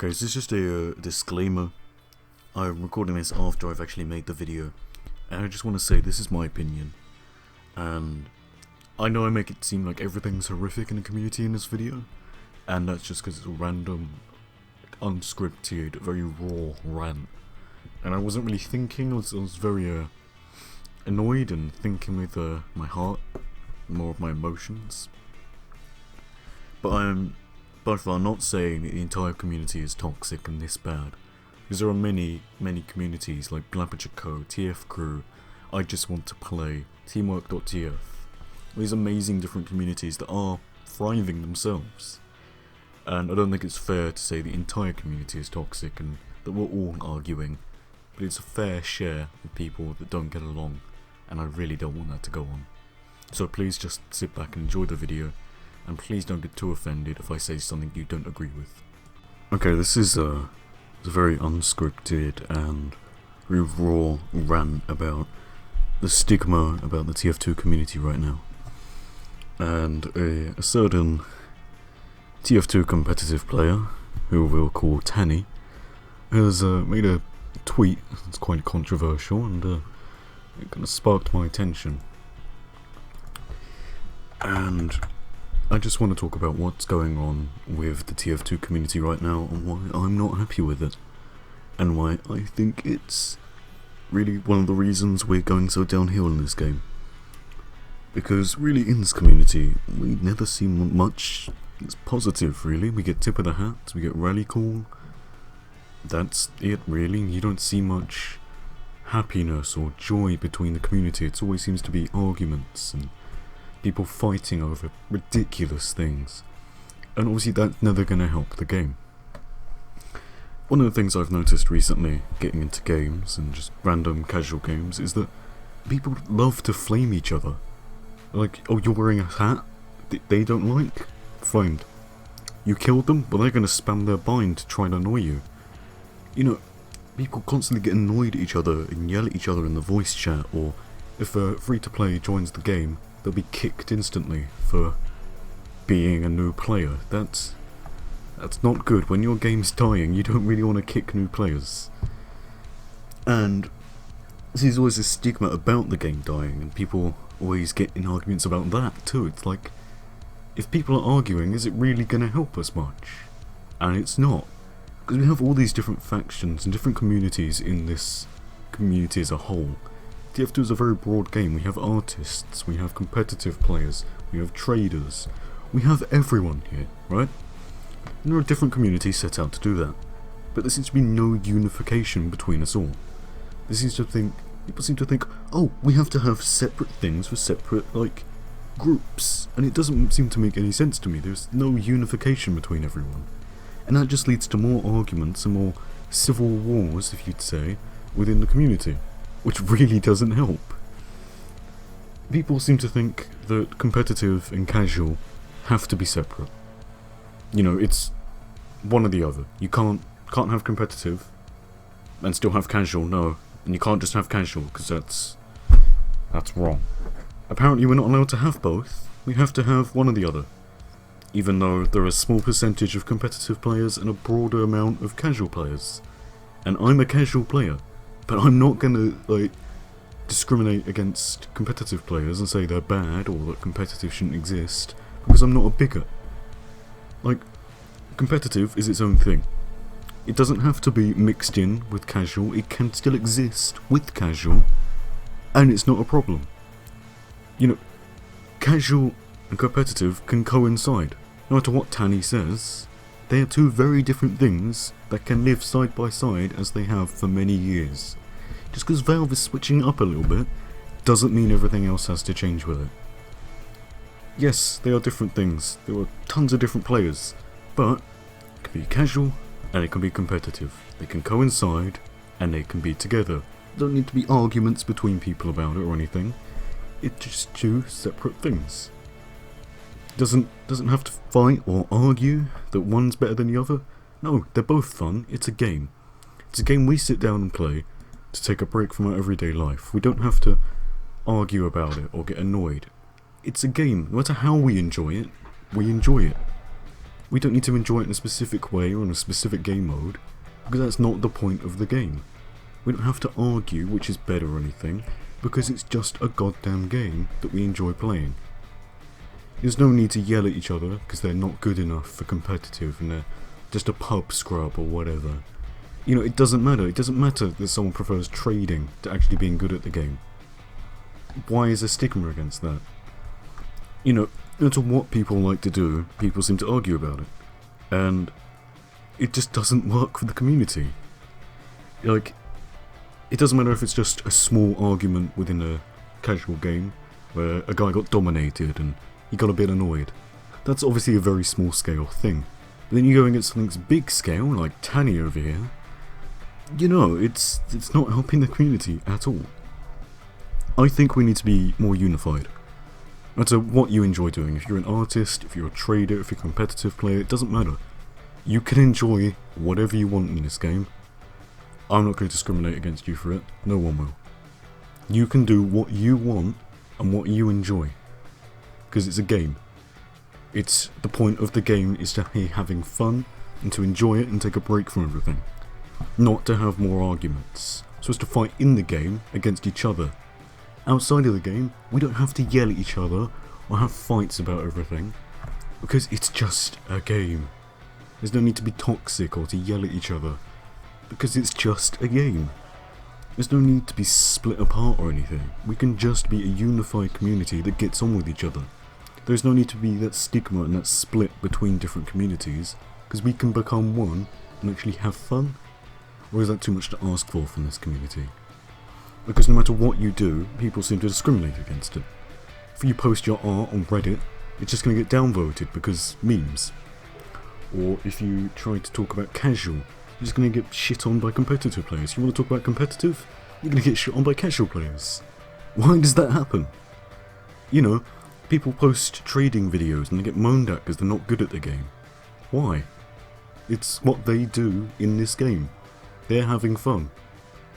Okay, so this is just a disclaimer. I'm recording this after I've actually made the video, and I just want to say this is my opinion. And I know I make it seem like everything's horrific in the community in this video, and that's just because it's a random, unscripted, very raw rant. And I wasn't really thinking, I was very annoyed and thinking with my heart, more of my emotions. But I'm by far not saying that the entire community is toxic and this bad, because there are many communities like Blabberjaco, TF Crew, I Just Want to Play, Teamwork.tf, these amazing different communities that are thriving themselves. And I don't think it's fair to say the entire community is toxic and that we're all arguing, but it's a fair share of people that don't get along, and I really don't want that to go on. So please just sit back and enjoy the video, and please don't get too offended if I say something you don't agree with. Okay, this is a very unscripted and very raw rant about the stigma about the TF2 community right now. And a certain TF2 competitive player, who we'll call Tanny, has made a tweet that's quite controversial, and it kind of sparked my attention. And I just want to talk about what's going on with the TF2 community right now and why I'm not happy with it, and why I think it's really one of the reasons we're going so downhill in this game. Because really in this community we never see much that's positive really. We get tip of the hat, we get rally call, that's it really. You don't see much happiness or joy between the community. It always seems to be arguments and people fighting over ridiculous things, and obviously that's never going to help the game. One of the things I've noticed recently, getting into games and just random casual games, is that people love to flame each other. Like, oh, you're wearing a hat they don't like? Flamed. You killed them? Well, they're going to spam their bind to try and annoy you. You know, people constantly get annoyed at each other and yell at each other in the voice chat, or if a free-to-play joins the game, they'll be kicked instantly for being a new player. That's not good. When your game's dying, you don't really want to kick new players. And there's always a stigma about the game dying, and people always get in arguments about that too. It's like, if people are arguing, is it really going to help us much? And it's not. Because we have all these different factions and different communities in this community as a whole. TF2 is a very broad game. We have artists, we have competitive players, we have traders, we have everyone here, right? And there are different communities set out to do that, but there seems to be no unification between us all. People seem to think, oh, we have to have separate things for separate, like, groups, and it doesn't seem to make any sense to me. There's no unification between everyone, and that just leads to more arguments and more civil wars, if you'd say, within the community, which really doesn't help. People seem to think that competitive and casual have to be separate. You know, it's one or the other. You can't have competitive and still have casual, no. And you can't just have casual, because that's wrong. Apparently we're not allowed to have both. We have to have one or the other. Even though there are a small percentage of competitive players and a broader amount of casual players. And I'm a casual player. But I'm not gonna, like, discriminate against competitive players and say they're bad or that competitive shouldn't exist, because I'm not a bigot. Like, competitive is its own thing. It doesn't have to be mixed in with casual, it can still exist with casual, and it's not a problem. You know, casual and competitive can coincide. No matter what Tanny says, they are two very different things that can live side by side as they have for many years. Just because Valve is switching up a little bit, doesn't mean everything else has to change with it. Yes, they are different things. There are tons of different players, but it can be casual and it can be competitive. They can coincide and they can be together. There don't need to be arguments between people about it or anything. It's just two separate things. Doesn't have to fight or argue that one's better than the other. No, they're both fun. It's a game. It's a game we sit down and play to take a break from our everyday life. We don't have to argue about it or get annoyed. It's a game. No matter how we enjoy it, we enjoy it. We don't need to enjoy it in a specific way or in a specific game mode, because that's not the point of the game. We don't have to argue which is better or anything, because it's just a goddamn game that we enjoy playing. There's no need to yell at each other because they're not good enough for competitive and they're just a pub scrub or whatever. You know, it doesn't matter. It doesn't matter that someone prefers trading to actually being good at the game. Why is there stigma against that? You know, no matter what people like to do, people seem to argue about it. And it just doesn't work for the community. Like, it doesn't matter if it's just a small argument within a casual game where a guy got dominated and he got a bit annoyed. That's obviously a very small scale thing. But then you go and get something big scale, like Tanny over here. You know, it's not helping the community at all. I think we need to be more unified. No matter what you enjoy doing, if you're an artist, if you're a trader, if you're a competitive player, it doesn't matter. You can enjoy whatever you want in this game. I'm not going to discriminate against you for it, no one will. You can do what you want and what you enjoy. Because it's a game. It's the point of the game is to be having fun and to enjoy it and take a break from everything. Not to have more arguments. So as to fight in the game against each other. Outside of the game, we don't have to yell at each other or have fights about everything. Because it's just a game. There's no need to be toxic or to yell at each other. Because it's just a game. There's no need to be split apart or anything. We can just be a unified community that gets on with each other. There's no need to be that stigma and that split between different communities, because we can become one and actually have fun. Or is that too much to ask for from this community? Because no matter what you do, people seem to discriminate against it. If you post your art on Reddit, it's just going to get downvoted because memes. Or if you try to talk about casual, you're just going to get shit on by competitive players. You want to talk about competitive? You're going to get shit on by casual players. Why does that happen? You know, people post trading videos and they get moaned at because they're not good at the game. Why? It's what they do in this game. They're having fun.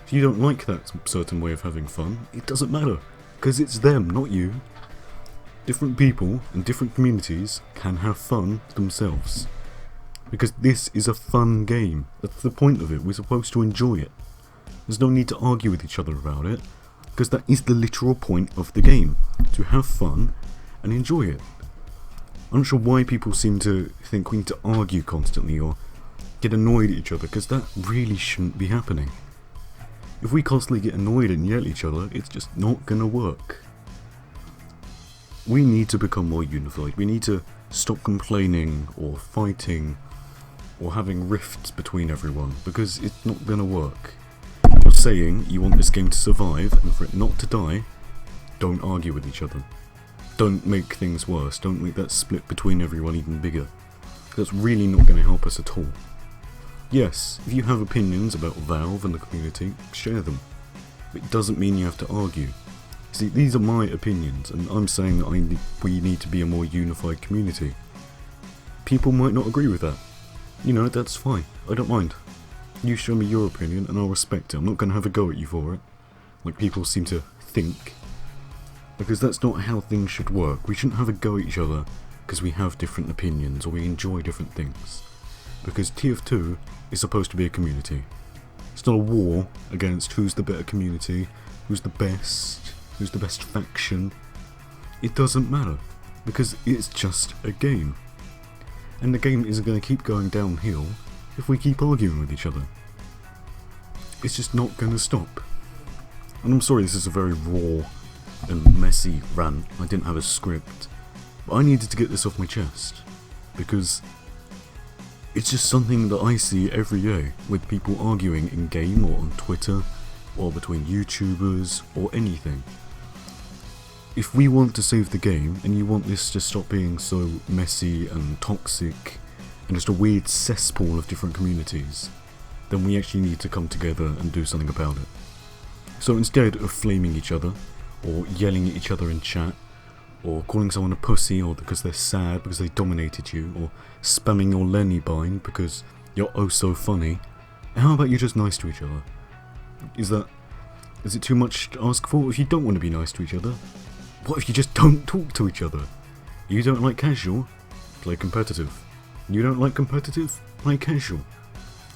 If you don't like that certain way of having fun, it doesn't matter, because it's them, not you. Different people and different communities can have fun themselves. Because this is a fun game. That's the point of it. We're supposed to enjoy it. There's no need to argue with each other about it, because that is the literal point of the game. To have fun and enjoy it. I'm not sure why people seem to think we need to argue constantly or get annoyed at each other, because that really shouldn't be happening. If we constantly get annoyed and yell at each other, it's just not gonna work. We need to become more unified. We need to stop complaining or fighting or having rifts between everyone, because it's not gonna work. If you're saying you want this game to survive and for it not to die, don't argue with each other. Don't make things worse. Don't make that split between everyone even bigger. That's really not going to help us at all. Yes, if you have opinions about Valve and the community, share them. But it doesn't mean you have to argue. See, these are my opinions, and I'm saying that we need to be a more unified community. People might not agree with that. You know, that's fine. I don't mind. You show me your opinion, and I'll respect it. I'm not going to have a go at you for it, like people seem to think. Because that's not how things should work. We shouldn't have a go at each other because we have different opinions or we enjoy different things. Because TF2 is supposed to be a community. It's not a war against who's the better community, who's the best faction. It doesn't matter, because it's just a game. And the game isn't going to keep going downhill if we keep arguing with each other. It's just not going to stop. And I'm sorry this is a very raw and messy rant. I didn't have a script, but I needed to get this off my chest, because it's just something that I see every day with people arguing in game or on Twitter or between YouTubers or anything. If we want to save the game and you want this to stop being so messy and toxic and just a weird cesspool of different communities, then we actually need to come together and do something about it. So instead of flaming each other or yelling at each other in chat, or calling someone a pussy or because they're sad because they dominated you, or spamming your Lenny bind because you're oh so funny, how about you just nice to each other? Is it too much to ask for? If you don't want to be nice to each other, what if you just don't talk to each other? You don't like casual? Play competitive. You don't like competitive? Play casual.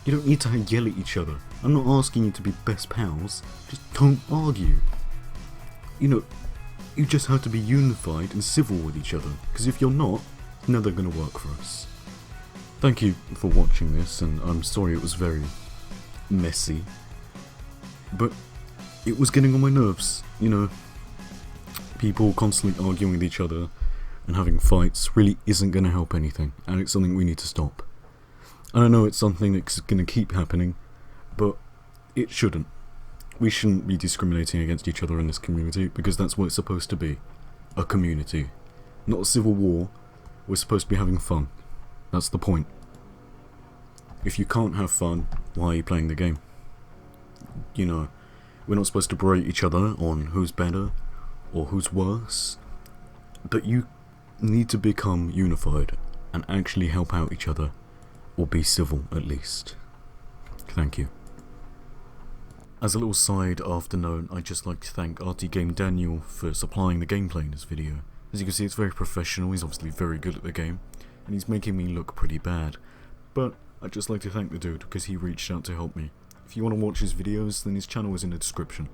You don't need to yell at each other. I'm not asking you to be best pals, just don't argue. You know, you just have to be unified and civil with each other, because if you're not, it's never going to work for us. Thank you for watching this, and I'm sorry it was very messy, but it was getting on my nerves, you know. People constantly arguing with each other and having fights really isn't going to help anything, and it's something we need to stop. And I know it's something that's going to keep happening, but it shouldn't. We shouldn't be discriminating against each other in this community, because that's what it's supposed to be. A community. Not a civil war. We're supposed to be having fun. That's the point. If you can't have fun, why are you playing the game? You know, we're not supposed to berate each other on who's better or who's worse, but you need to become unified and actually help out each other, or be civil at least. Thank you. As a little side afternote, I'd just like to thank RTGame Daniel for supplying the gameplay in this video. As you can see, it's very professional, he's obviously very good at the game, and he's making me look pretty bad. But I'd just like to thank the dude, because he reached out to help me. If you want to watch his videos, then his channel is in the description.